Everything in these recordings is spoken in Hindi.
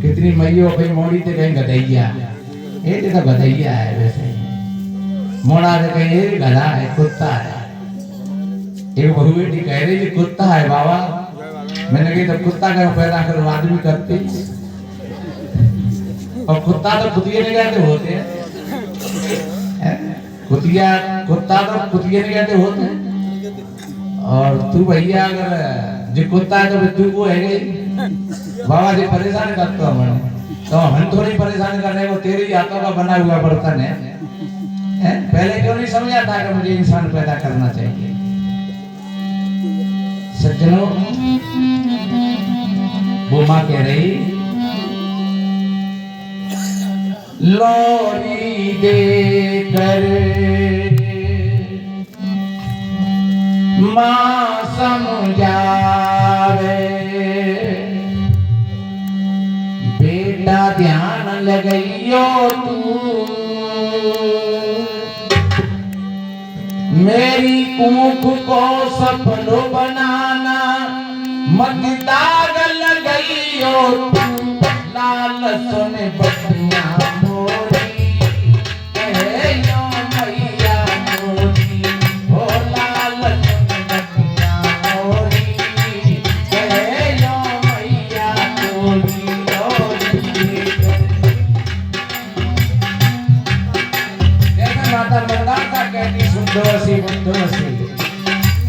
कितनी मैयो भाई मोड़ी थे कहीं गधैया, ये तो गधैया है वैसे, मोड़ा थे कहीं ये गधा है, कुत्ता है। एक बहू बेटी कह रही थी कुत्ता है बाबा, मैंने कही तो कुत्ता का पैदा करो आदमी करते, और कुत्ता तो कुतिये नहीं कहते होते हैं, कुतिया कुत्ता तो कुतिये नहीं कहते होते हैं। और तू भैया अगर जो कुत्ता है तो तू वो है गई बाबा जी परेशान करता हूँ, तो हम थोड़ी परेशान कर रहे हो, तेरे हाथों का बना हुआ बर्तन है। पहले क्यों नहीं समझा था कि मुझे इंसान पैदा करना चाहिए। सज्जनों, वो माँ कह रही लोरी दे कर माँ समझावे, बेटा ध्यान लगइयो तू मेरी कूख को सफल बनाना, मत दाग लगइयो तू लाल सोने बतिया मोरी, कहियो मैया मोरी, ओ लाल सोने बतिया मोरी, कहियो मैया मोरी। जैसे माता मंदाता कहती सुंदोसी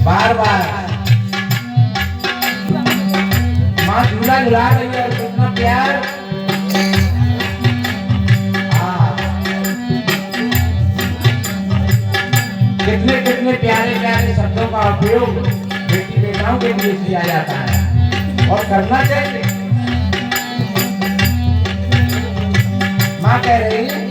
बार बार माँ झूला झुला रही है, कितना प्यार। कितने कितने प्यारे प्यारे शब्दों का उपयोग बेटी बेटाओं के लिए किया जाता है और करना चाहिए। माँ कह रही है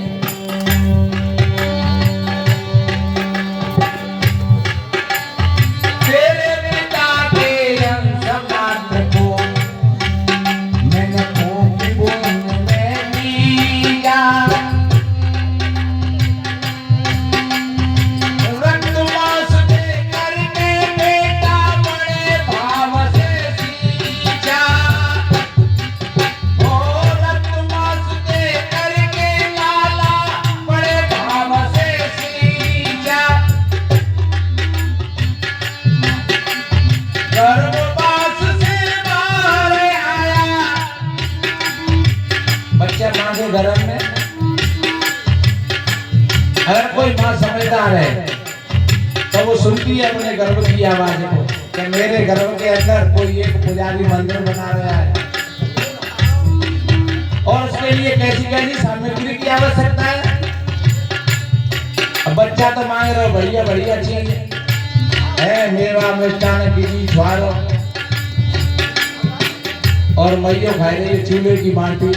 गर्भ में, अगर कोई माँ समझदार है तो वो सुनती है अपने गर्भ की आवाज को कि मेरे गर्भ के अंदर कोई एक पुजारी मंदिर बना रहा है, और उसके लिए कैसी कैसी सामग्री की आवश्यकता है। अब बच्चा तो मांग रहे हो बढ़िया बढ़िया चीज है, मेवा मिष्टान की छुआरो, और मैयो खाई रही है चूल्हे की बाटी,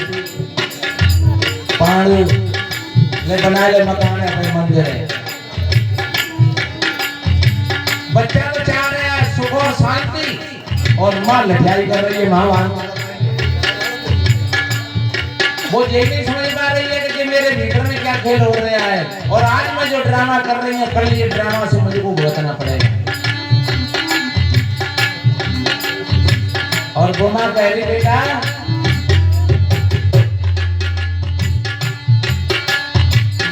पानी ले बनाए ले मकान है, अपने मंदिर है। बच्चा तो चाह रहा है सुख और शांति, और माँ लठियाई कर रही है, माँ वो ये नहीं समझ पा रही है कि मेरे भीतर में क्या खेल हो रहा है, और आज मैं जो ड्रामा कर रही हूँ कल ये ड्रामा से मुझे को भुगतना पड़ेगा। और वो माँ कह रही बेटा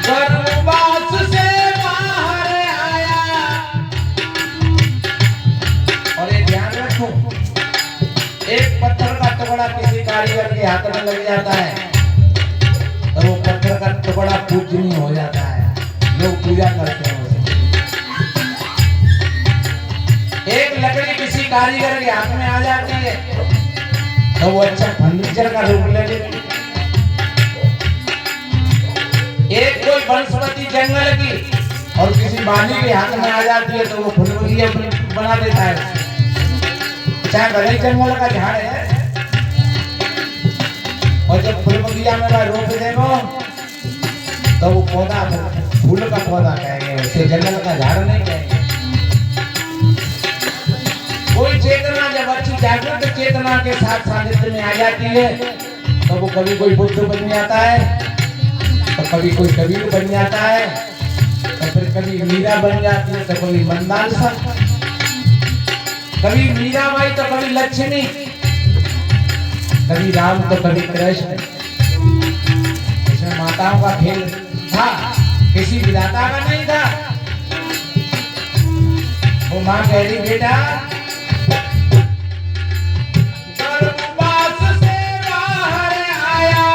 गर्भवास से बाहर आया, और ये ध्यान रखो एक पत्थर का टुकड़ा किसी कारीगर के हाथ में लग जाता है तो वो पत्थर का टुकड़ा पूजनीय हो जाता है, लोग पूजा करते हैं उसे। एक लकड़ी किसी कारीगर के हाथ में आ जाती है तो वो अच्छा फर्नीचर का रूप ले लेती है। एक कोई वनस्पति जंगल की और किसी बानी के हाथ में आ जाती है तो वो फूल बगिया बना देता है, चाहे भले जंगल का झाड़ है, और जब फूल बगिया में रोप देगो तो वो पौधा फूल का पौधा कहेंगे, उसे जंगल का झाड़ नहीं कहेंगे। कोई चेतना जब अच्छी जागृत चेतना के साथ सानिध्य में आ जाती है तो वो कभी कोई बुद्ध बन जाता है, तो कभी कोई कबीर बन जाता है, तो फिर कभी मीरा बन जाती है, तो कभी मंदालसा, कभी मीराबाई तो कभी लक्ष्मी। कभी राम तो कभी कृष्ण। इसमें माताओं का खेल था, किसी विधाता का नहीं था। वो माँ कह रही बेटा गर्भवास से बाहर आया,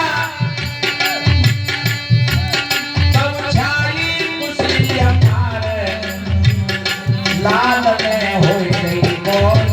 तब छाई खुशी अपार, लाल में हो गई कौन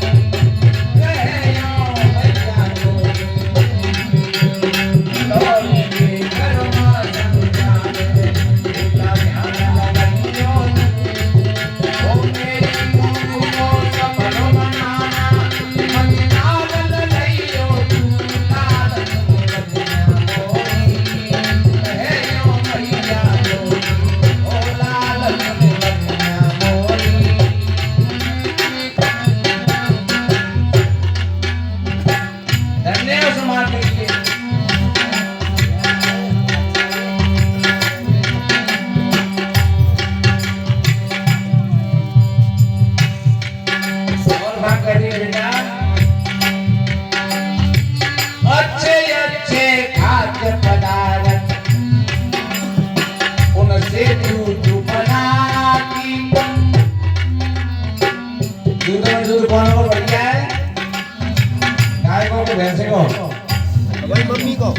मम्मी को।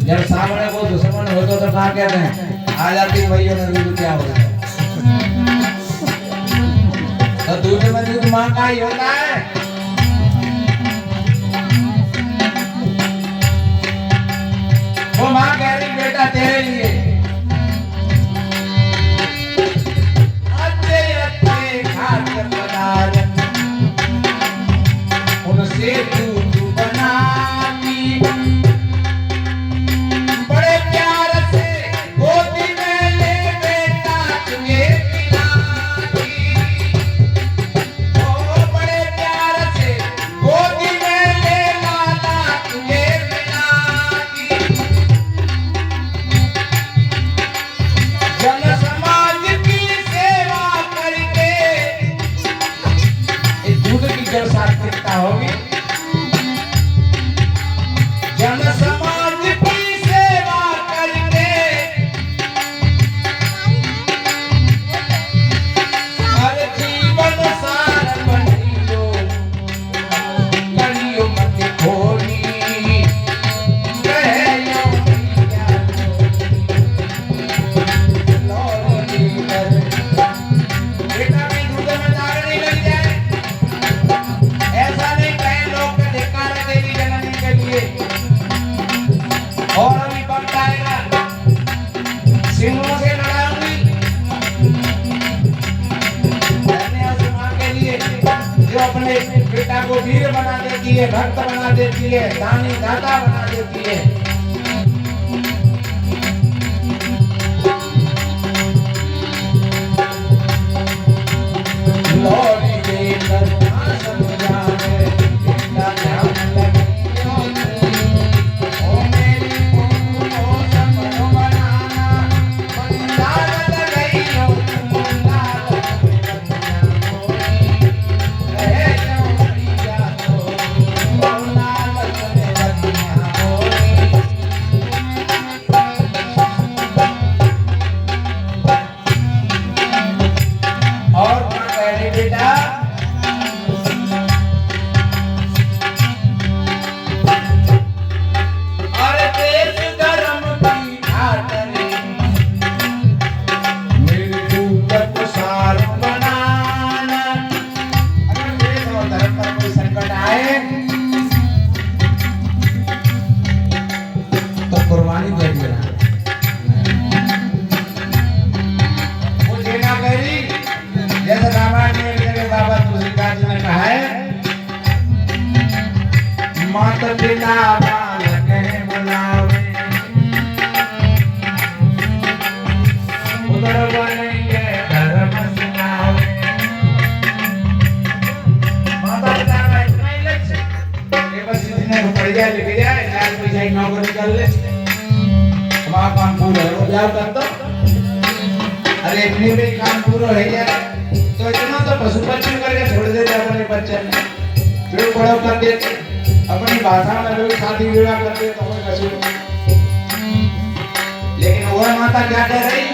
जब सामने को दुश्मन हो तो कहा कहते हैं आ जाती भाइयों ने दूध क्या होगा, तो दूध में दूध मां का ही होता है। वो मां कह रही बेटा तेरे लिए अच्छे अच्छे खाद्य पदार्थ उनसे दूध बनाती, बड़े प्यार से गोदी में ले बेटा तुझे पिलाती, ओ बड़े प्यार से गोदी में ले लाला तुझे पिलाती। जन समाज की सेवा करके इस दूध की जब सार्थकता होगी, जन समाज की सेवा करके हर जीवन सार बनियो, करियो मत खोरी, कहियो मैया लौटी कर। बेटा भी दूध में दाग नहीं लग जाए, ऐसा नहीं कहे लोग के धिक्कार देवी जननी के लिए। और अभी वक्त आएगा सिंहों से लड़ाऊंगी, उस मां के लिए जो अपने बेटा को वीर बना देती है, भक्त बना देती है, दानी दाता बना देती है। लौटी देकर समझावे बेटा ध्यान लगियो, ओ मेरी बहू सपनो बनाना, लाल लगाइयो लाल रहे जो भैया तो, ओ लाल लगिया होई। और क्या कह रही बेटा और देश धर्म की खातिर मिलजुल को सार बनाना। अगर देश और धर्म पर कोई संकट आए तो कुर्बानी दे देना। वो देना करी जैसे रामायण में मेरे बाबा तुलसीदास जी ने कहा है, मात पिता बालक बुलावे, उधर बनेंगे धर्म सुनावे। माता पिता का इतना ही लक्ष्य कि बस इतने रुपया लेके जाए, 4 पैसा की नौकरी कर ले, वहाँ काम पूरा हो जाओ कर दो। अरे इतने में काम पूरा हो जाए तो इतना तो पशु पक्षी करके छोड़ देते अपने बच्चे, फिर बड़ा कर देते। भाषा में लोग शादी विवाह करते तो हमें कछु, लेकिन वो माता क्या कह रही,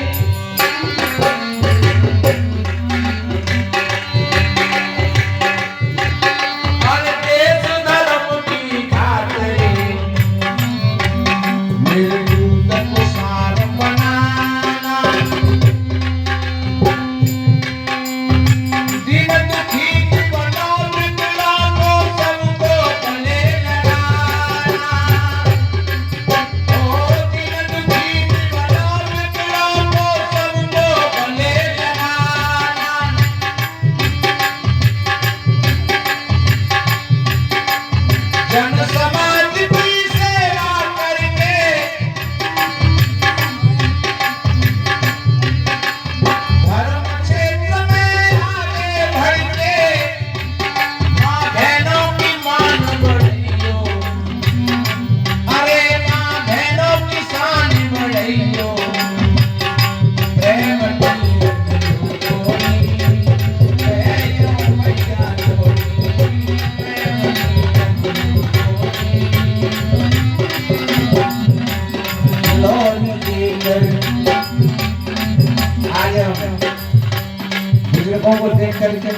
बुजुर्गों को देख करके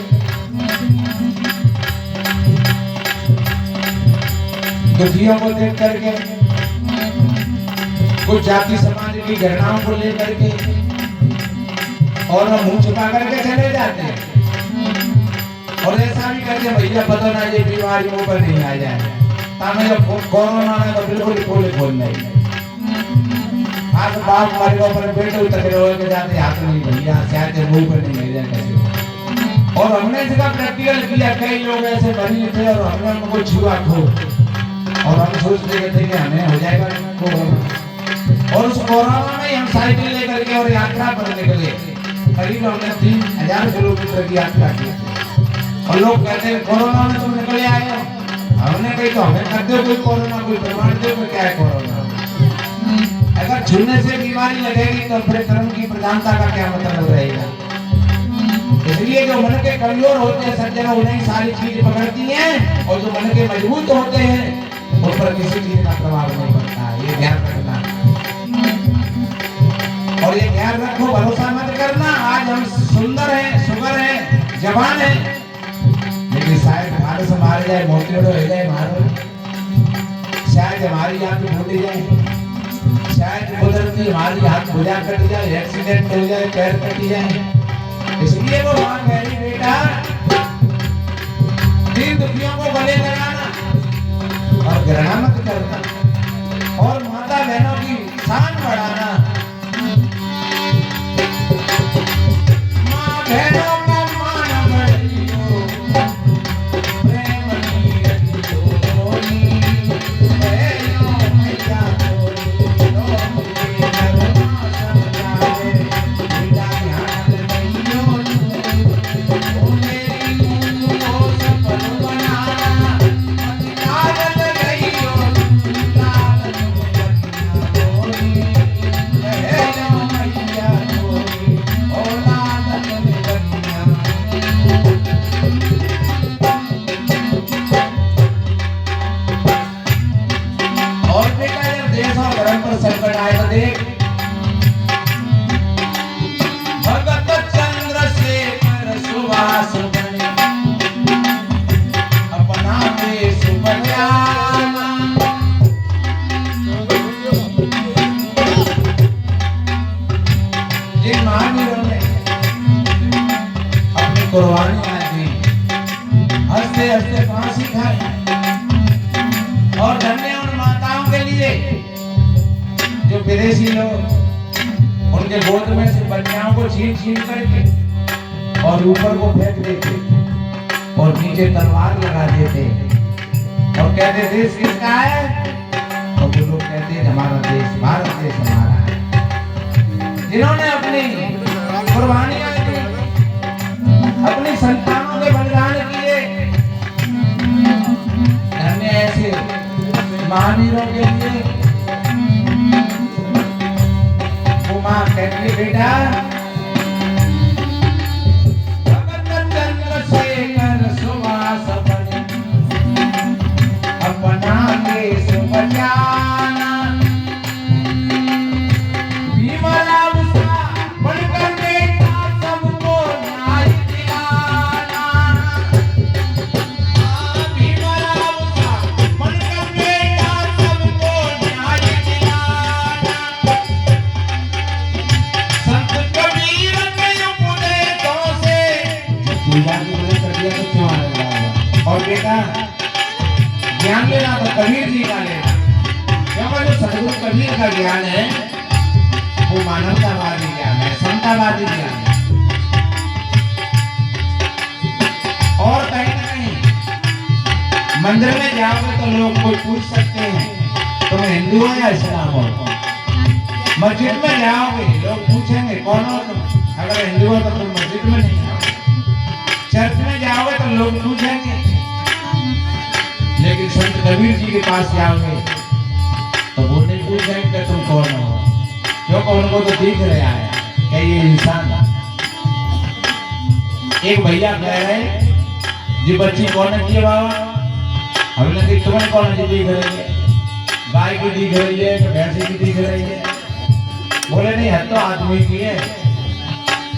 दुखियों को देख करके कुछ जाति समाज की घटनाओं को लेकर के और हम मुंह छुपा करके चले जाते हैं और ऐसा भी करते भैया पता ना ये बीमारी ऊपर नहीं आ जाए ताकि जब कोरोना में तो बिल्कुल खोल नहीं आज बाप हमारे ऊपर बेटे उतर के जाते हाथ नहीं भैया शायद मुंह पर नहीं ले जाए। और हमने इसका प्रैक्टिकल किया, कई लोग ऐसे बने थे और हमने उनको छुआ खो और हम सोचते थे कि हमें हो जाएगा कोरोना, और उस कोरोना में हम साइकिल लेकर के और यात्रा पर निकले, करीब हमने 3000 किलोमीटर की यात्रा की और लोग कहते हैं कोरोना में तुम निकले आए हो, हमने कही तो हमें कर दो कोई कोरोना, कोई प्रमाण दो कि क्या है कोरोना। अगर छूने से बीमारी लगेगी तो अपने कर्म की प्रधानता का क्या मतलब रहेगा। इसलिए जो मन के कमजोर होते हैं सज्जन उन्हें सारी चीज पकड़ती हैं और जो मन के मजबूत होते हैं उन पर किसी चीज का प्रभाव नहीं पड़ता, ये ध्यान रखना। और ये ध्यान रखो, भरोसा मत करना आज हम सुंदर हैं, सुगर हैं, जवान हैं, लेकिन शायद भारत से मारे जाए, मोतियों हो जाए मारो, शायद हमारी आंख फूट जाए, शायद कुदरती हमारी हाथ भुजा कट जाए, एक्सीडेंट हो जाए, पैर कट जाए। इसलिए वो वहां कह रही बेटा दीन दुखियों को गले लगाना और घृणा मत करना और माता बहनों की शान बढ़ाना। मां बहनों का मान बढ़ियो प्रेम नीरज जोड़ी बहनों मैया जोड़ी लोग के धर्मा समझावे बेटा ध्यान संकट आए तो देख भगत चंद्रशेखर सुभाष बने अपना देश बलियाना। जिन महावीरों ने अपनी कुर्बानियां दी, हंसते हंसते फांसी खाई, और धन्य उन माताओं के लिए जो विदेशी लोग उनके गोद में से बच्चियों को छीन छीन करके और ऊपर को फेंक देते और नीचे तलवार लगा देते और कहते देश किसका है, और वो लोग कहते हैं हमारा देश, भारत देश हमारा है। जिन्होंने अपनी कुर्बानियां दी, अपनी संतानों के बलिदान किए, धन्य ऐसे महावीरों के लिए मां कहती बेटा भगत चंद्रशेखर सुभाष बने अपना ज्ञान लेना तो कबीर जी का लेना, क्योंकि जो सदगुरु कबीर का ज्ञान है वो मानवतावादी ज्ञान है, समतावादी ज्ञान है। और कहीं ना कहीं मंदिर में जाओगे तो लोग कोई पूछ सकते हैं तुम हिंदू हो या इस्लाम हो। मस्जिद में जाओगे लोग पूछेंगे कौन हो तुम, अगर हिंदू हो तो तुम मस्जिद में नहीं आओगे। चर्च में जाओगे तो लोग पूछेंगे, लेकिन संत कबीर जी के पास जाओगे तो वो नहीं पूछेंगे कि तुम कौन हो, क्योंकि उनको तो दिख रहा है कि ये इंसान। एक भैया कह रहे जी बच्ची कौन है जी बाबा, हमने कहा तुम्हें कौन है जी दिख रही है, गाय की दिख रही है कि भैंसी की दिख रही है। बोले नहीं है तो आदमी की है,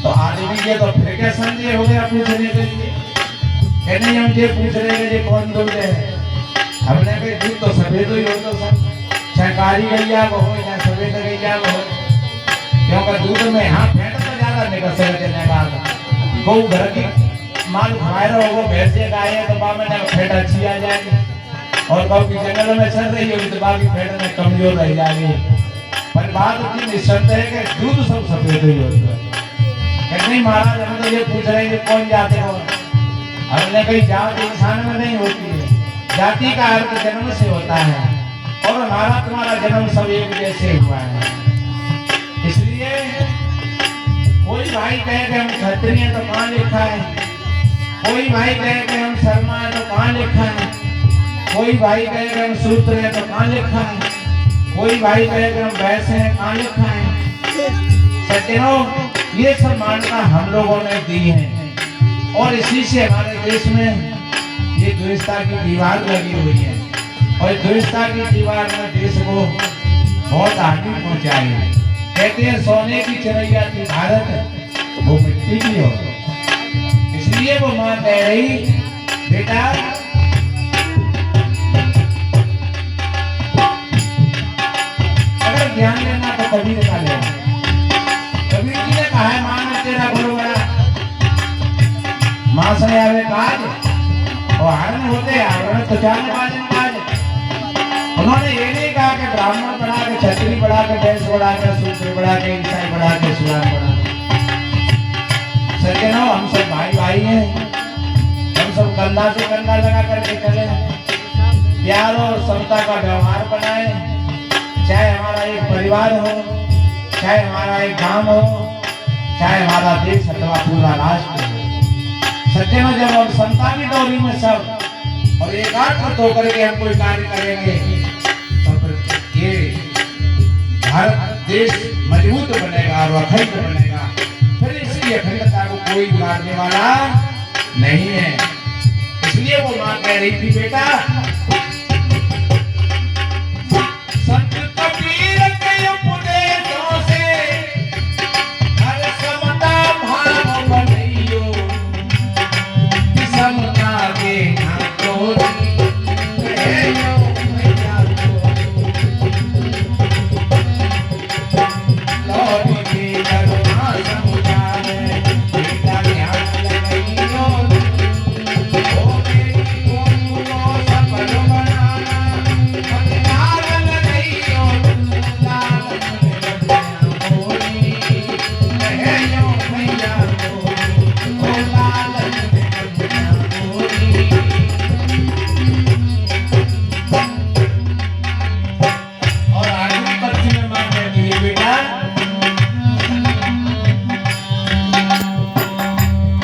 तो आदमी की है तो फिर क्या संदेह हो गया पूछने के लिए, कि नहीं हम ये पूछ रहे हैं ये कौन दूध है। हमने कहा दूध तो सफेद ही हो, तो सब चाहे काली गैया को हो चाहे सफेद गैया को हो, क्योंकि दूध में हाँ फैट तो ज्यादा निकल सकते, गौ घर की माल खवाए रहो, भैंस गाय है तो बाप में फैट अच्छी आ जाएगी, और गौ की जंगल में चल रही होगी तो बाकी फैट में कमजोर रह जाएगी। पर बात इतनी निश्चित है कि दूध सब सफेद ही होता है। नहीं महाराज हम तो ये पूछ रहे हैं कौन जाते हो, हमने कही जात इंसान में नहीं होती है, जाति का अर्थ जन्म से होता है, और हमारा तुम्हारा जन्म सब एक जैसे हुआ है। इसलिए कोई भाई कहे कि हम क्षत्रिय हैं तो कहाँ लिखा है, कोई भाई कहे कि हम शर्मा है तो कहाँ लिखा है, कोई भाई कहे कि हम शूद्र है तो कहाँ लिखा है, कोई भाई कहे कि हम वैश्य हैं कहाँ लिखा है। सत्यों ये सब मान्यता हम लोगों ने दी है, और इसी से हमारे देश में ये द्वेषता की दीवार लगी हुई है, और द्वेषता की दीवार में देश को बहुत हानि पहुंचाई है। कहते हैं सोने की चिड़ैया थी भारत, वो मिट्टी की हो। इसलिए वो मां कह रही बेटा अगर ज्ञान लेना तो कबीर का लेना। कबीर जी ने कहा है मां तेरा गुरु बड़ा, मां से आवे काज और हरण होते आवरण तो जाने वाले काज। उन्होंने ये नहीं कहा कि ब्राह्मण बना के, क्षत्रिय बना के, वैश्य बना के, शूद्र बना के, ईसाई बना के, इस्लाम बना के। सज्जनों हम सब भाई भाई हैं, हम सब कंधा से कंधा लगा करके चले, प्यार और समता का व्यवहार बनाए, चाहे हमारा एक परिवार हो, चाहे हमारा एक गांव हो, चाहे हमारा देश अथवा पूरा राष्ट्र हो। सज्जनों जब हम समता की दौरी में सब और एकाग्रत होकर के हम कोई कार्य करेंगे तो फिर ये भारत देश मजबूत बनेगा और अखंड बनेगा। फिर इसकी अखंडता को कोई बिगाड़ने वाला नहीं है। इसलिए वो मां कह रही थी बेटा संत कबीर के उपदेशों से हर समता भाव बनइयो, समता के हाथों कहियो भैया लौट के करुणा समुदाय बेटा ध्यान लगाइयो, ओ मेरी को सफल बनाना हथियार लगाइयो, लाल होली कहियो भैया ओ लाल और आगे पक्ष में मां कहती है बेटा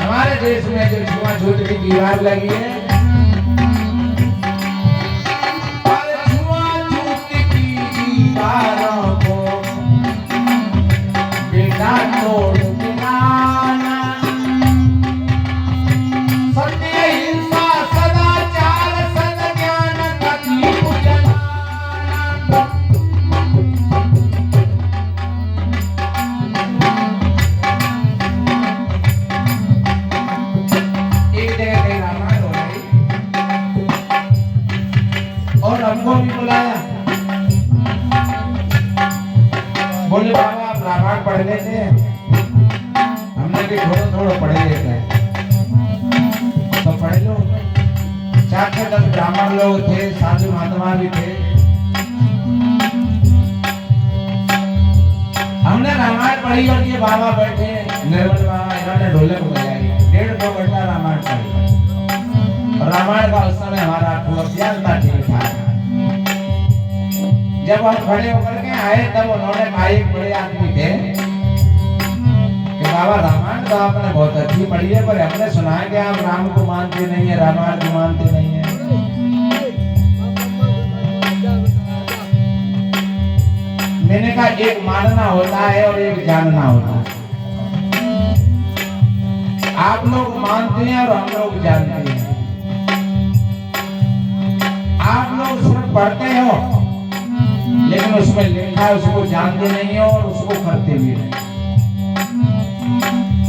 हमारे देश में जो छुआछूत की दीवार लगी है, और छुआछूत की दीवारों को बेटा तोड़ गिराना, सत्य हिंसा सदाचार सद्ज्ञान का दीप जलाना। एक जगह कहीं रामायण हो रही और हमको भी बुलाया, बोले बाबा आप रामायण पढ़ लेते हैं, हमने भी थोड़ा थोड़ा पढ़ लेते हैं तो पढ़ लो। साथ में 10 ब्राह्मण लोग थे, साधु महात्मा भी थे। हमने रामायण पढ़ी और ये बाबा बैठे निर्मल बाबा, इन्होंने ढोलक बजाई, 1.5-2 घंटा रामायण पढ़ी। और रामायण का उस समय हमारा अज्ञान था, ठीक था। जब हम खड़े होकर के आए तब उन्होंने कहा, एक बड़े आदमी थे कि बाबा रामायण तो आपने बहुत अच्छी पढ़ी है, पर हमने सुना है कि आप राम को मानते नहीं है, रामायण को मानते नहीं है। मैंने कहा एक मानना होता है और एक जानना होता है। आप लोग मानते हैं और हम लोग जानते हैं। आप लोग सिर्फ पढ़ते हो लेकिन उसमें लिखा है उसको जानते नहीं हो और उसको करते भी नहीं।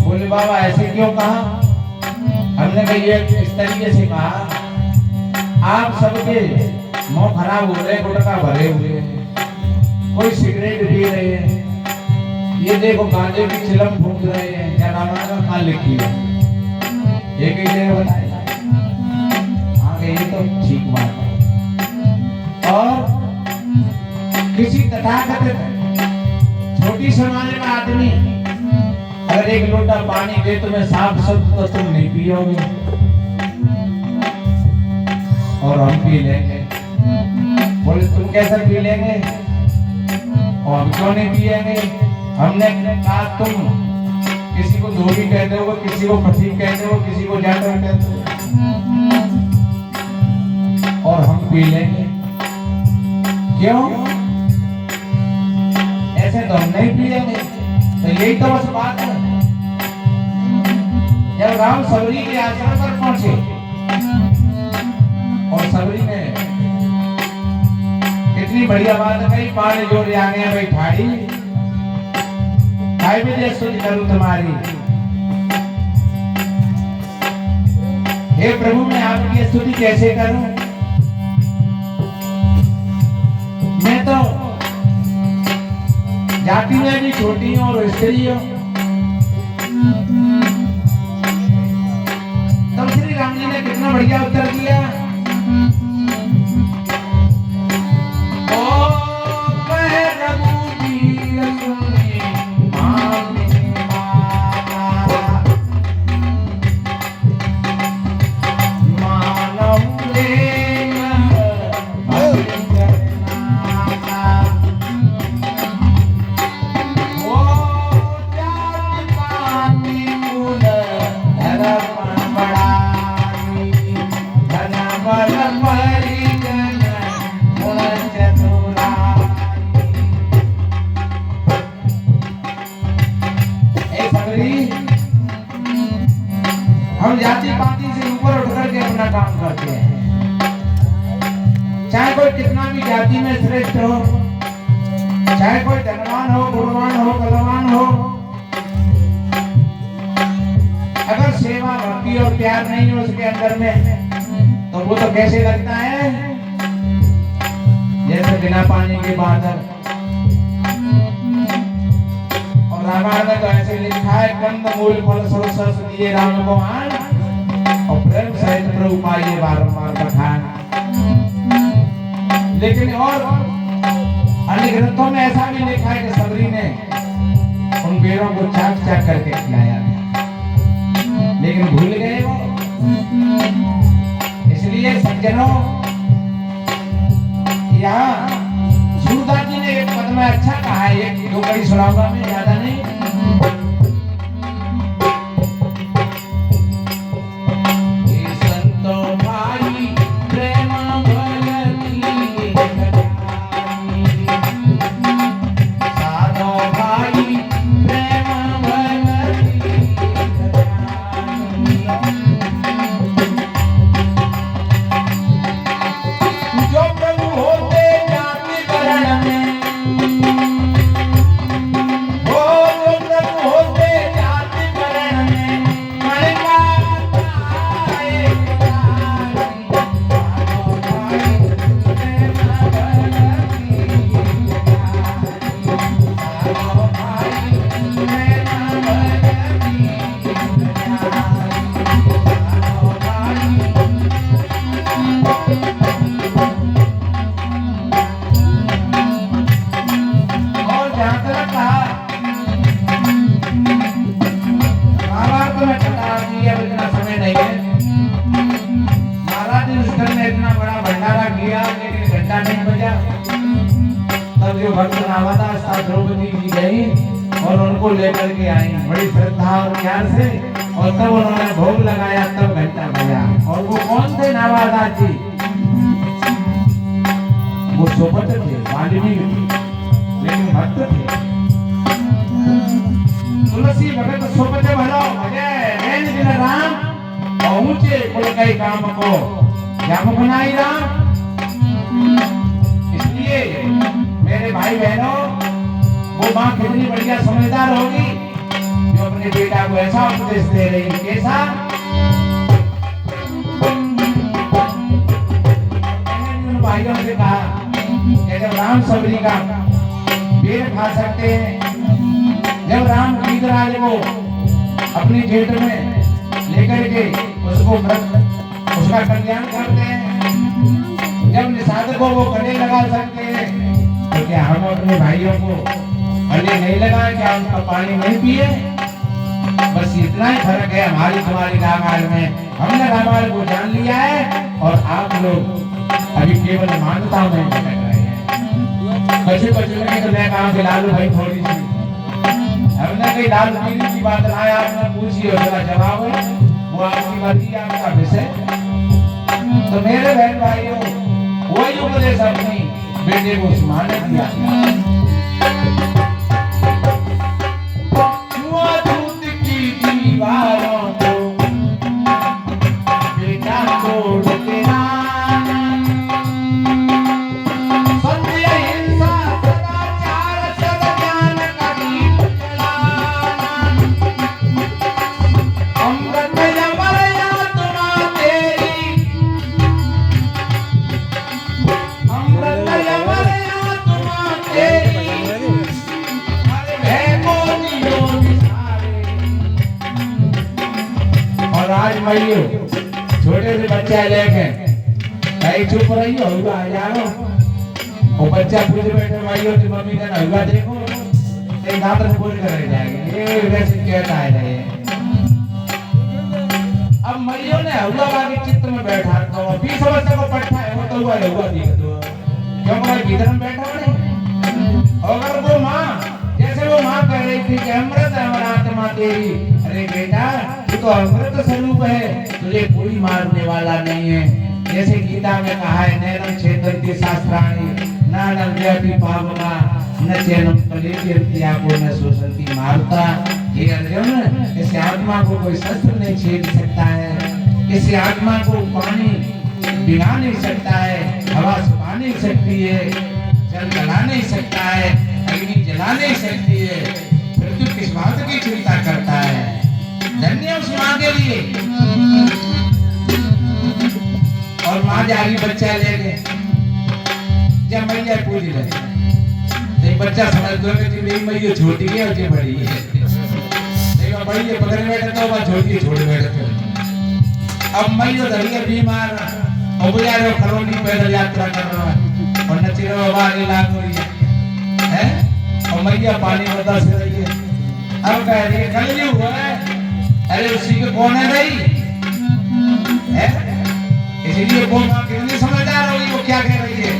बोले बाबा ऐसे क्यों कहा? हमने कहा ये इस तरीके से कहा, आप सबके मुंह खराब हो रहे, गुटखा भरे हुए हैं, कोई सिगरेट पी रहे हैं, ये देखो गांजे की चिलम फूंक रहे हैं, क्या रामायण का कहाँ लिखी है? एक ही जगह बताया आगे, ये तो ठीक बात है। और किसी तथाकथित छोटी समाज का आदमी अगर एक लोटा पानी दे तुम्हें साफ शुद्ध, तो तुम नहीं पियोगे और हम पी लेंगे। बोले तुम कैसे पी लेंगे और हम क्यों नहीं पिएंगे? हमने कहा तुम किसी को धोबी कहते हो, किसी को फटीक कहते हो, किसी को जाटर कहते हो, और हम पी लेंगे। क्यों? ऐसे तो हम नहीं पिएंगे। तो यही तो बस बात है। जब राम सबरी के आश्रम पर पहुंचे और सबरी ने कितनी बढ़िया बात कही, पानी जोड़ आगे बैठाड़ी, काय भी स्तुति करूं तुम्हारी। हे प्रभु मैं आपकी स्तुति कैसे करूं? मैं तो जाति में भी छोटी हूं और स्त्री हूं। तब श्री राम जी ने कितना बढ़िया उत्तर दिया, हम जाति पाति से ऊपर उठ करके अपना काम करते हैं। चाहे कोई कितना भी जाति में श्रेष्ठ हो, चाहे कोई धनवान हो, गुणवान हो, कलवान हो, अगर सेवा भक्ति और प्यार नहीं हो उसके अंदर में, तो वो तो कैसे लगता है जैसे बिना पानी के बादल। और रामायण में तो ऐसे लिखा है, कंद मूल फल सरस दिए राम को मान, और प्रेम सहित प्रभु पाइए बारंबार बखान। लेकिन और अन्य ग्रंथों में ऐसा भी लिखा है कि सबरी ने उन बेरों को चाक चाक करके खिलाया, लेकिन भूल गए वो। इसलिए सज्जनों, यहाँ सूरदास जी ने एक पद में अच्छा कहा है, एक दो कड़ी सुनाऊंगा मैं, ज्यादा नहीं। Oh तब जो भक्त नावादास था द्रौपदी जी गई और उनको लेकर के आई बड़ी श्रद्धा और प्यार से, और तब उन्होंने भोग लगाया, तब घंटा बजा। और वो कौन थे नावादास जी? वो सोपत थे, वाल्मीकि थे, लेकिन भक्त थे। तुलसी भगत सोपत भलो भजे नैन दिन राम, और ऊंचे कुल कई काम को जब बनाई राम। इसलिए मेरे भाई बहनों, वो माँ कितनी बढ़िया समझदार होगी जो अपने बेटा को ऐसा उपदेश दे रही। कैसा? उन भाइयों से कहा कि जब राम सबरी का पेड़ खा सकते हैं, जब राम गीतराज को अपनी जेठ में लेकर के उसको उसका कल्याण करते हैं, जब निषाद को वो गले लगा सकते हैं, तो क्या हम अपने भाइयों को गले नहीं लगाए? क्या उनका पानी नहीं पिए? बस इतना ही फर्क है हमारी तुम्हारी रामायण में। हमने रामायण को जान लिया है और आप लोग अभी केवल मान्यताओं में भटक रहे हैं। बच्चे में तो मैं कहा कि लालू भाई थोड़ी सी हमने कही लालू पीली की बात लाया, आपने पूछी और उसका जवाब है वो आपकी मर्जी, आपका विषय। तो मेरे बहन भाइयों, वही उपदेश अपनी बेटे को सुनाने दिया। दूध की दीवारों को बेटा तोड़ के मइयो छोटे से बच्चा लेके भाई चुप रही हो, हुआ आ जाओ। वो बच्चा पूछे बैठे मइयो की मम्मी का हुआ देखो, एक दांत बोल कर रह जाएंगे ये वैसे कहता है नहीं। अब मइयो ने हुआ बाकी चित्त में बैठा तो 20 वर्ष को पट्टा है वो तो हुआ दिख तो क्यों हमारे भीतर में बैठा नहीं। अगर वो माँ जैसे वो माँ कह रही थी कि अमृत है हमारा आत्मा तेरी, अरे बेटा तो अमृत स्वरूप है, तुझे कोई मारने वाला नहीं है। जैसे गीता में कहा है नैनम छेदन्ति शास्त्राणि न नव्यति पावका न चैनम कलेति आपको न शोषन्ति मारुता। ये अर्जुन, इस आत्मा को कोई शस्त्र नहीं छेद सकता है, इस आत्मा को पानी भिगा नहीं सकता है, हवा सुखा नहीं सकती है, जल जला नहीं सकता है, अग्नि जला नहीं सकती है, फिर तू किस बात की चिंता करता है? धन्य उस माँ के लिए। और माँ जागी बच्चा लेके जब मैया पूछ ले तो बच्चा समझ दो कि मेरी मैया छोटी है और ये बड़ी है। देखो बड़ी है पकड़ बैठे तो वह छोटी छोड़ बैठे। अब मैया धरिए बीमार और बुझा रहे खरोनी पैदल यात्रा कर रहा है और नची रहे आगे लाग रही है और मैया पानी में दस रही है। अब कह रही है कल ही हुआ है, अरे उसी के कौन है भाई है? इसलिए वो माँ कितनी समझदार होगी, वो क्या कह रही है?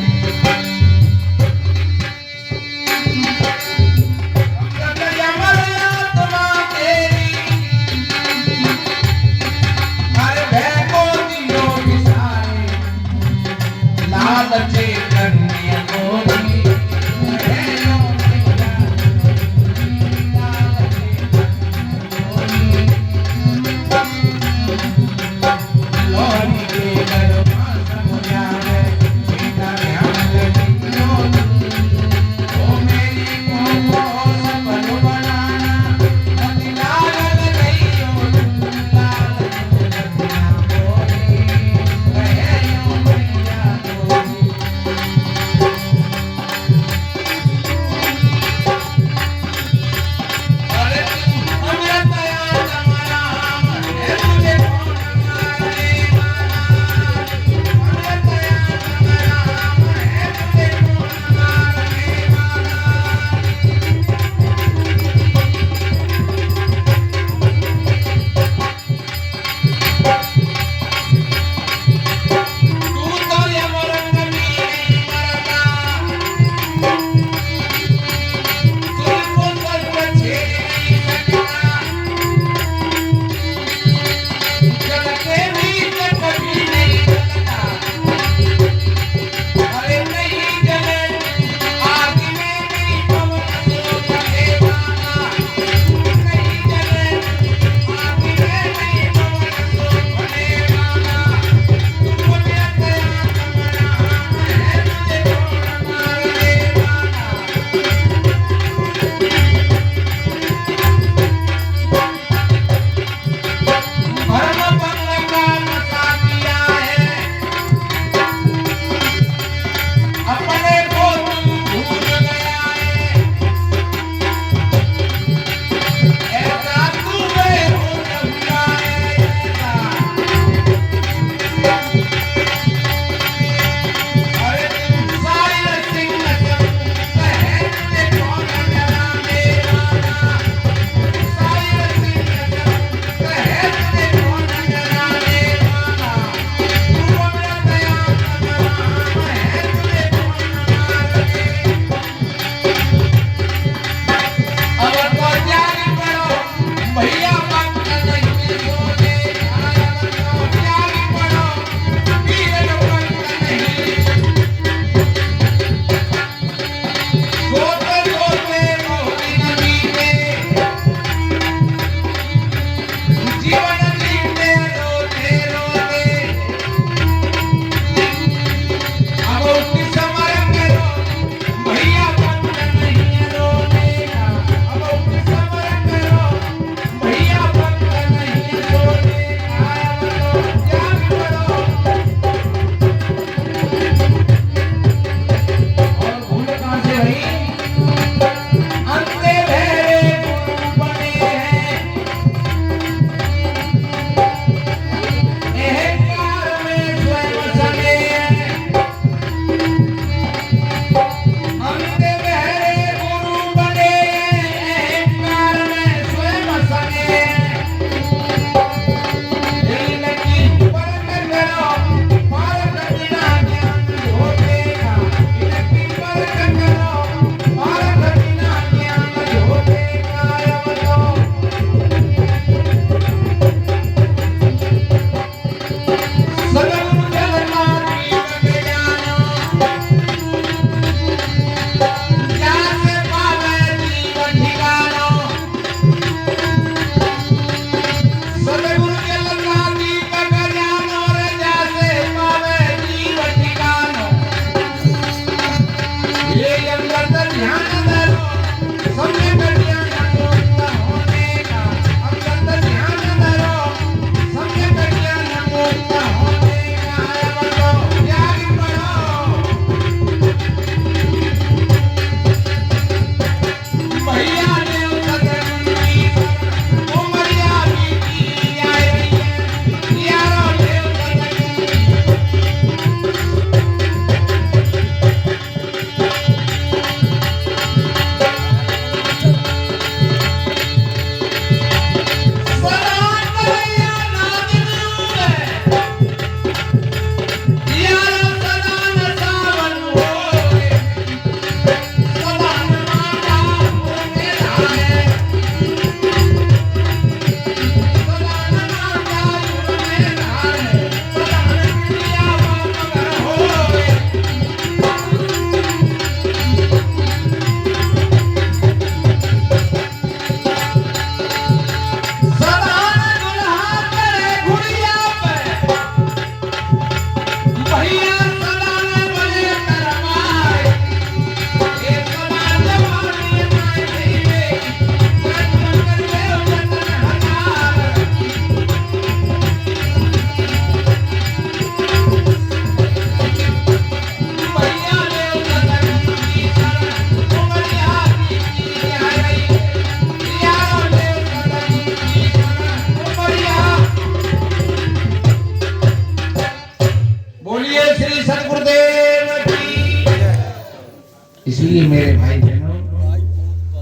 इसलिए मेरे भाई बहनों,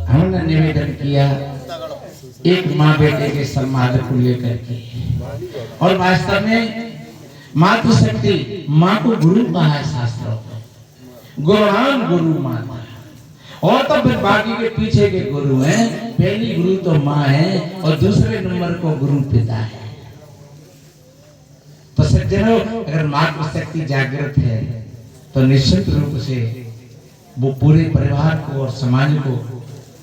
हमने निवेदन किया एक माँ बेटे के सम्मान को लेकर के, और वास्तव में मातृशक्ति माँ को गुरु कहा है शास्त्रों में, गुरुराम गुरु माता, और तो फिर बाकी के पीछे के गुरु हैं। पहली गुरु तो माँ है और दूसरे नंबर को गुरु पिता है। तो सज्जनों, अगर मातृशक्ति जागृत है तो निश्चित रूप से वो पूरे परिवार को और समाज को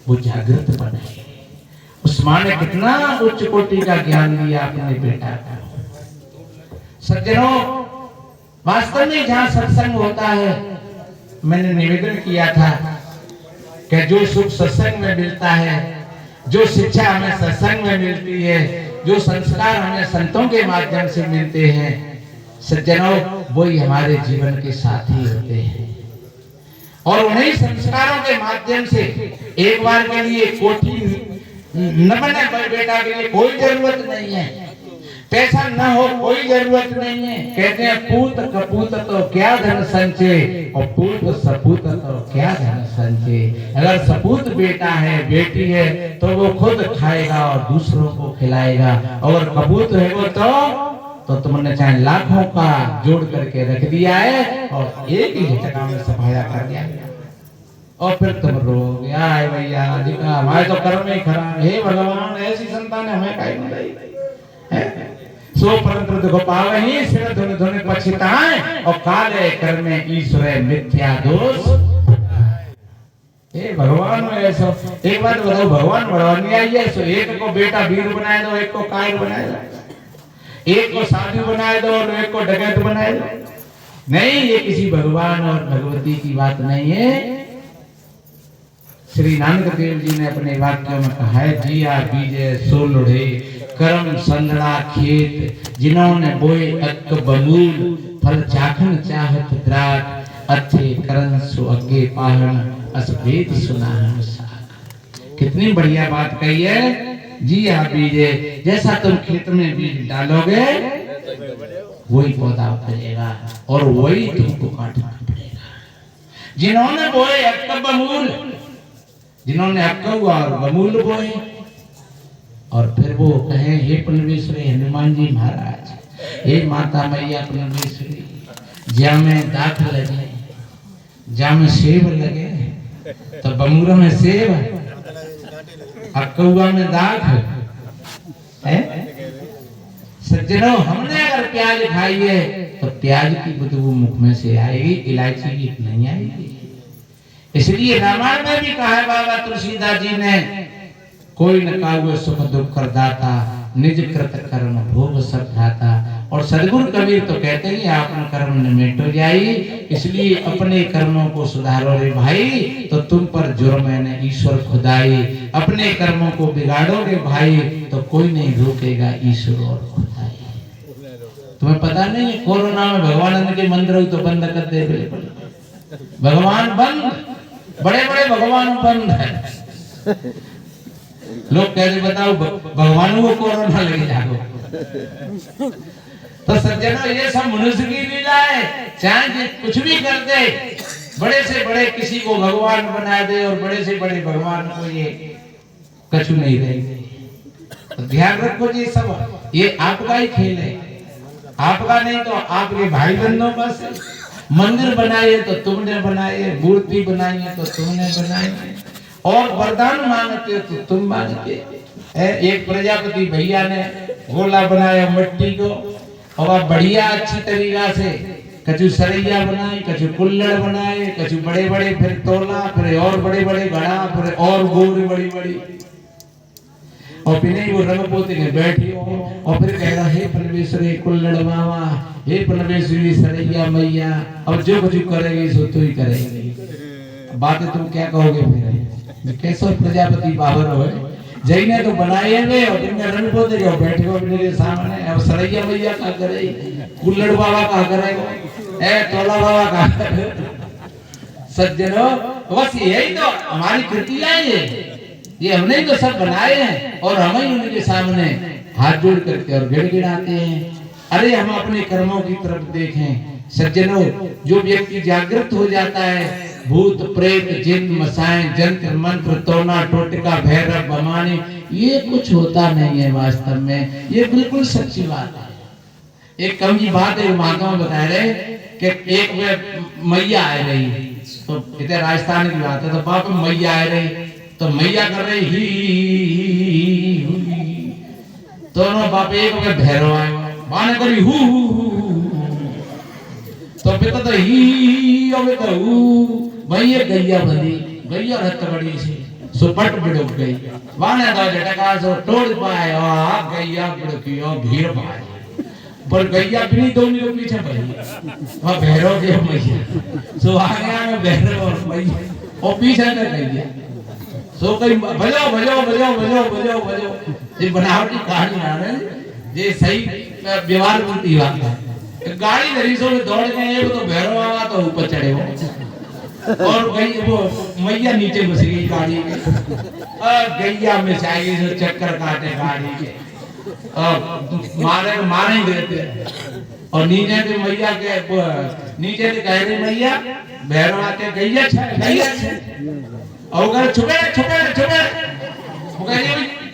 वो जागृत बनाए। उस माँ ने कितना उच्च कोटि का ज्ञान दिया अपने बेटा को। सज्जनों, वास्तव में जहाँ सत्संग होता है, मैंने निवेदन किया था कि जो सुख सत्संग में मिलता है, जो शिक्षा हमें सत्संग में मिलती है, जो संस्कार हमें संतों के माध्यम से मिलते हैं, सज्जनों, वही हमारे जीवन के साथी होते हैं। और उन्हीं संस्कारों के माध्यम से एक बार के लिए कोठी न बने बेटा के लिए कोई जरूरत नहीं है, पैसा न हो कोई जरूरत नहीं है। कहते हैं पूत कपूत तो क्या धन संचय, और पूत सपूत तो क्या धन संचय। अगर सपूत बेटा है बेटी है तो वो खुद खाएगा और दूसरों को खिलाएगा, और कपूत है वो तो तुमने चाहे लाखों का जोड़ करके रख दिया है और एक ही झटका में सफाया कर दिया, और फिर तुम रोगे भैया जी का हमारे तो कर्म ही खराब। हे भगवान, ऐसी संतान हमें काहे मिलाई है? सो परंतु देखो पावही सिर धुन धुन पछताए, और काले कर्म में ईश्वर मिथ्या दोष। हे भगवान, ऐसा एक बात बताओ, भगवान बढ़वानी आई है, सो एक को बेटा वीर बनाए दो, एक को कायर बनाए दो, एक को साधु बनाए दो और एक को डकैत बनाए दो। नहीं, ये किसी भगवान और भगवती की बात नहीं है। श्री नानक देव जी ने अपने वाक्यों में कहा है, जिया बीजे सो लुढ़े कर्म संदड़ा खेत, जिन्होंने बोए अक बमूल, फल चाखन चाहत द्रात, अच्छे करन सो अगे पाहन, अस वेद सुना हम साख। कितनी बढ़िया बात कही है। जिया बीजे, जैसा तुम खेत में बीज डालोगे वही पौधा उगेगा और वही तुमको काटना पड़ेगा। जिन्होंने बोए अक बमूल, जिन्होंने अक्का और बमूल बोए, और फिर वो कहे, हे परमेश्वरी हनुमान जी महाराज, हे माता मैया परमेश्वरी, ज्या में दाख लगे, ज्या में सेब लगे, तो बमूरा में सेब, अक्का में दाख है। सज्जनों, हमने अगर प्याज खाई है तो प्याज की बदबू मुख में से आएगी, इलायची की नहीं आएगी। इसलिए रामायण में भी कहा है बाबा तुलसीदास जी ने, कोई न काहुए सुख दुख कर दाता, निज कृत कर्म भोग सब धाता। और सदगुरु कबीर तो कहते हैं, आपन कर्म न मिटो जाई, इसलिए अपने कर्मों को सुधारो रे भाई, तो तुम पर जुर्म है न ईश्वर खुदाई। अपने कर्मों को बिगाड़ोगे भाई तो कोई नहीं रोकेगा ईश्वर और खुदाई। तुम्हें पता नहीं, कोरोना में भगवान के मंदिर तो बंद कर दे, भगवान बंद, बड़े बड़े भगवान बंद है। लोग कहते बताओ भगवानों को कोरोना लगे जाओ। तो सज्जनों, ये सब मनुष्य की लीला है। चाहे कुछ भी कर दे, बड़े से बड़े किसी को भगवान बना दे और बड़े से बड़े भगवान को ये कछु नहीं रहेंगे। तो ध्यान रखो जी, सब ये आपका ही खेल है, आपका नहीं तो आपके भाई बंधों का से। मंदिर बनाए तो तुमने बनाए, मूर्ति बनाई है तो तुमने बनाई, और वरदान मांगते तो तुम मांगते। एक प्रजापति भैया ने गोला बनाया मिट्टी को, और बढ़िया अच्छी तरीका से कछु सरैया बनाई, कछु कुल्लड़ बनाए, कछु बड़े बड़े, फिर तोला, फिर और बड़े बड़े घड़ा, फिर और गोरी बड़ी बड़ी, और फिर वो रंग पोते के बैठी हो, और फिर कह रहा, हे परमेश्वरी कुल्लड़ मामा, हे परमेश्वरी सरैया मैया, अब जो कुछ करेगी सो तू ही करेगी। बातें तुम क्या कहोगे फिर? कैसे प्रजापति बाबर हो, जय ने तो बनाए हैं और तुमने रंग पोते के बैठे हो मेरे सामने। अब सरैया मैया क्या करे, कुल्लड़ बाबा क्या करेगा, ए तोला बाबा क्या करे? सज्जनों, बस यही तो हमारी कृतियां हैं, ये हमने तो सब बनाए हैं, और हम ही उनके सामने हाथ जोड़ करके और गिड़गिड़ाते हैं। अरे हम अपने कर्मों की तरफ देखें, सज्जनों, जो व्यक्ति जागृत हो जाता है, भूत प्रेत जिन मसाएं जंत्र मंत्र टोना टोटका भैरव बमाने ये कुछ होता नहीं है वास्तव में। ये बिल्कुल सच्ची बात है। एक कम की बात है, महात्मा बता रहे कि एक मैया आ रही, तो इधर राजस्थान की बात है, तो बाप मैया आ रही, तो मैया कर रही ही दोनों बाप एक भैरव आए माने करी हु तो बेटा तो ही और बेटा भैया गैया बनी गैया रत बड़ी सी सुपट बिड़क गई वाने दा झटका सो तोड़ पाए आ गैया बिड़कियो भीड़ पाए पर गैया भी दोनों के पीछे पड़ी वह भैरव के मैया सो आगे आगे भैरव और मैया और पीछे का गैया सो कई बजाओ बजाओ बजाओ बजाओ बजाओ बजाओ ये बनावटी कहानी आ रहे ये सही व्यवहार बोलती बात है। गाड़ी धरी सो में दौड़ गए तो भैरव आवा तो ऊपर चढ़े वो और गई वो मैया नीचे घुस गई गाड़ी में गैया में चाहिए जो चक्कर काटे गाड़ी के मारे ही देते और नीचे के मैया के नीचे से कह रही मैया भैरव आके गैया और अगर छुपे छुपे छुपे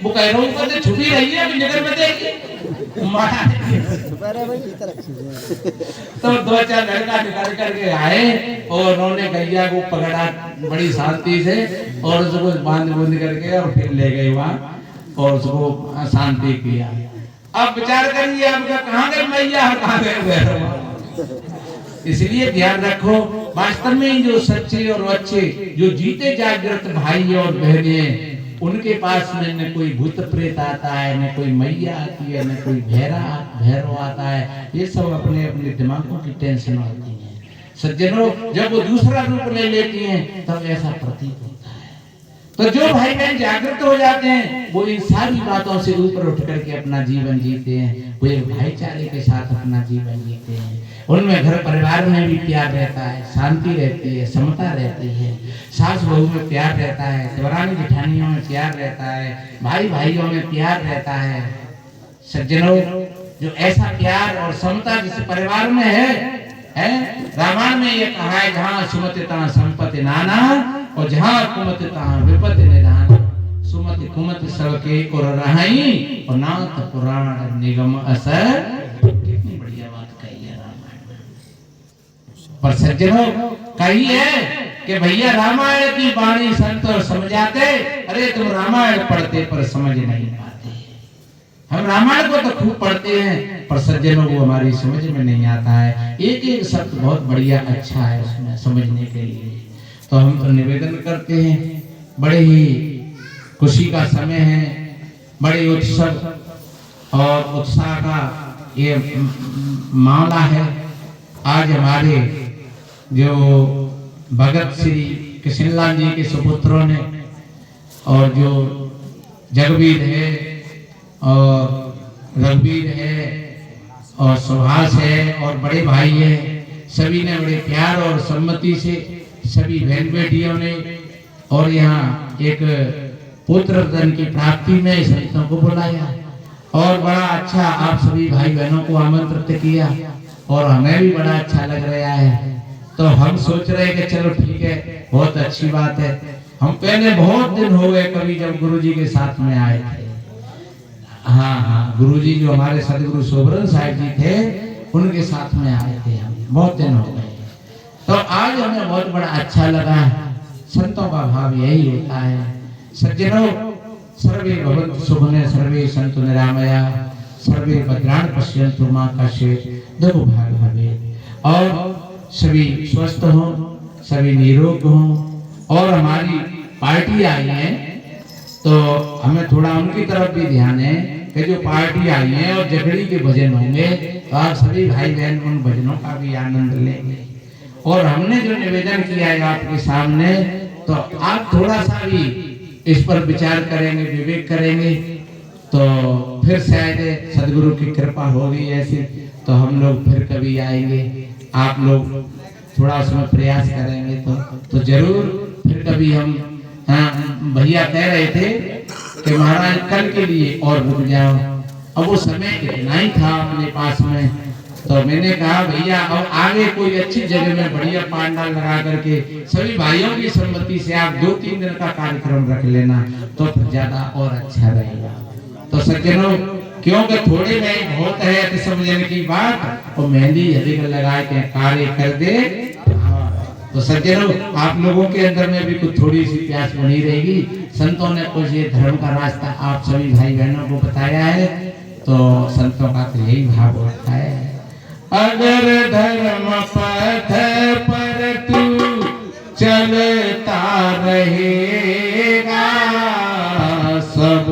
वो कह रहा हूँ तो छुपी रही है अभी नगर में देखिए तो दो चार लड़का निकाल करके आए और उन्होंने गैया को पकड़ा बड़ी शांति से और उसको बांध बूंद करके और फिर ले गए वहाँ और उसको शांति किया। अब विचार करिए आपका कहाँ गए मैया कहाँ गए। इसलिए ध्यान रखो वास्तव में जो सच्चे और अच्छे जो जीते जागृत भाई और बहनें उनके पास में न कोई भूत प्रेत आता है, न कोई मैया आती है, न कोई भैरव आता है। ये सब अपने अपने दिमागों की टेंशन होती है। सज्जनों, जब वो दूसरा रूप ले लेती हैं तब ऐसा प्रतीत होता है। तो जो भाई बहन जागृत हो जाते हैं वो इन सारी बातों से ऊपर उठ करके अपना जीवन जीते हैं। वो एक भाईचारे के साथ अपना जीवन जीते हैं। उनमें घर परिवार में भी प्यार रहता है, शांति रहती है, समता रहती है, सास बहू में प्यार रहता है, देवरानी जेठानियों में प्यार रहता है, भाई भाइयों में प्यार रहता है। सज्जनों, जो ऐसा प्यार और समता जिस परिवार में है रामायण में ये कहा है जहाँ सुमति तहाँ संपत्ति नाना और जहाँ कुमति तहाँ विपत्ति निधान। सुमति कुमति सबके और रहाई और नाथ पुराण निगम असर। कितनी बढ़िया बात कही है रामायण में। पर सज्जनों, कही है कि भैया रामायण की वाणी संत और समझाते, अरे तुम रामायण पढ़ते पर समझ नहीं पाते। हम रामायण को तो खूब पढ़ते हैं पर सज्जनों वो हमारी समझ में नहीं आता है। एक एक शब्द बहुत बढ़िया अच्छा है उसमें समझने के लिए। तो हम तो निवेदन करते हैं, बड़े ही खुशी का समय है, बड़े उत्सव और उत्साह का ये मामला है। आज हमारे जो भगत श्री कृष्णलाल जी के सुपुत्रों ने और जो जगवीर है और रघुवीर है और सुभाष है और बड़े भाई है, सभी ने बड़े प्यार और सम्मति से सभी बहन बेटियों ने और यहाँ एक पुत्र धन की प्राप्ति में संतों को बुलाया और बड़ा अच्छा आप सभी भाई बहनों को आमंत्रित किया और हमें भी बड़ा अच्छा लग रहा है। तो हम सोच रहे हैं कि चलो ठीक है, बहुत अच्छी बात है। हम पहले बहुत दिन हो गए कभी जब गुरुजी के साथ में आए थे। हाँ, गुरुजी जो हमारे सदगुरु सोबरन साहिब जी थे उनके साथ में आए थे, हम बहुत दिन हो गए। तो आज हमें बहुत बड़ा अच्छा लगा। संतों का भाव यही होता है। सज्जनों, सर्वे भवन्तु सुखिनः, सर्वे सन्तु निरामया, सर्वे भद्राणि पश्यन्तु मा कश्चित् दुर्भाग् भवेत्। और सभी स्वस्थ हों, सभी निरोग हों। और हमारी पार्टी आई है तो हमें थोड़ा उनकी तरफ भी ध्यान है कि जो पार्टी आई है और जगड़ी के भजन होंगे तो आप सभी भाई बहन उन भजनों का भी आनंद लेंगे। और हमने जो निवेदन किया है आपके सामने, तो आप थोड़ा सा भी इस पर विचार करेंगे, विवेक करेंगे तो फिर शायद सदगुरु की कृपा होगी ऐसी, तो हम लोग फिर कभी आएंगे। आप लोग थोड़ा उसमें प्रयास करेंगे तो जरूर फिर कभी हम। भैया कह रहे थे कि महाराज कल के लिए और रुक जाओ। अब वो समय इतना ही था अपने पास में तो मैंने कहा भैया अब आगे कोई अच्छी जगह में बढ़िया पंडाल लगा करके सभी भाइयों की सम्मति से आप 2-3 दिन का कार्यक्रम रख लेना तो ज्यादा और अच्छा रहेगा। तो सज्जनों क्योंकि थोड़े में बहुत है तो समझने की बात और मेहंदी अधिक लगा के कार्य कर दे। तो सज्जनों आप लोगों के अंदर में भी कुछ थोड़ी सी प्यास बनी रहेगी। संतों ने कुछ ये धर्म का रास्ता आप सभी भाई बहनों को बताया है तो संतों का तो यही भाव होता है। अगर धर्म पथ पर तू चलता रहेगा सब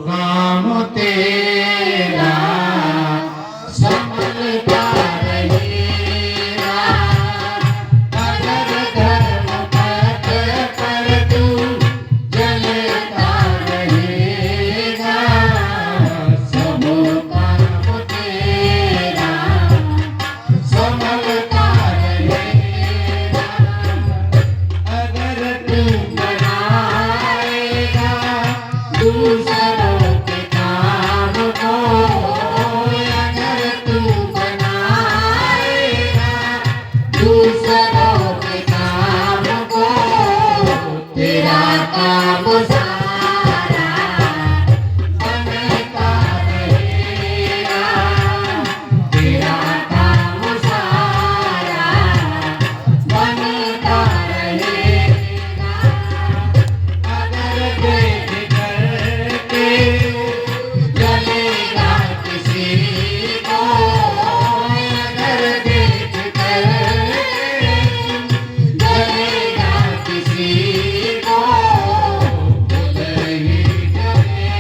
काम तेरा सफलता रहेगा। अगर धर्म पथ पर तू चलता रहेगा सब काम तेरा सफलता रहेगा। अगर तू बनाएगा दूसरों के काम को, अगर तू बनाएगा दूसरों के काम को तेरा काम सारा बनता रहेगा। तेरा काम सारा बनता रहेगा। अगर देख करके जलेगा किसी को, अगर देख करके जलेगा किसी को खुद ही जले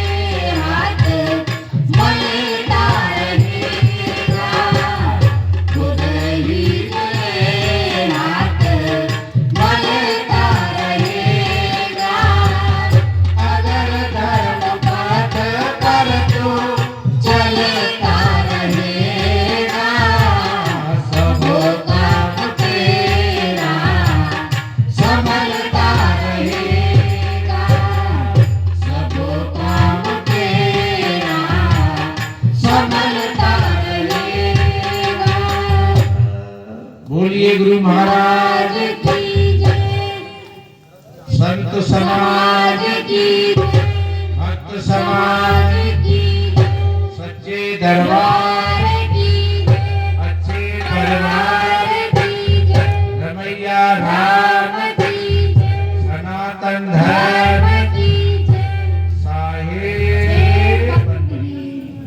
हाथ मलता रहेगा। खुद ही जले हाथ मलता रहेगा। अगर धर्म पथ पर तू चलता रहेगा सब काम तेरा संभलता रहेगा। सब काम तेरा संभलता रहेगा। बोलिए गुरु महाराज की जय। संत समाज की, भक्त समाज की, सच्चे दरबार की, अच्छे परिवार की, रमैया राम की, सनातन धर्म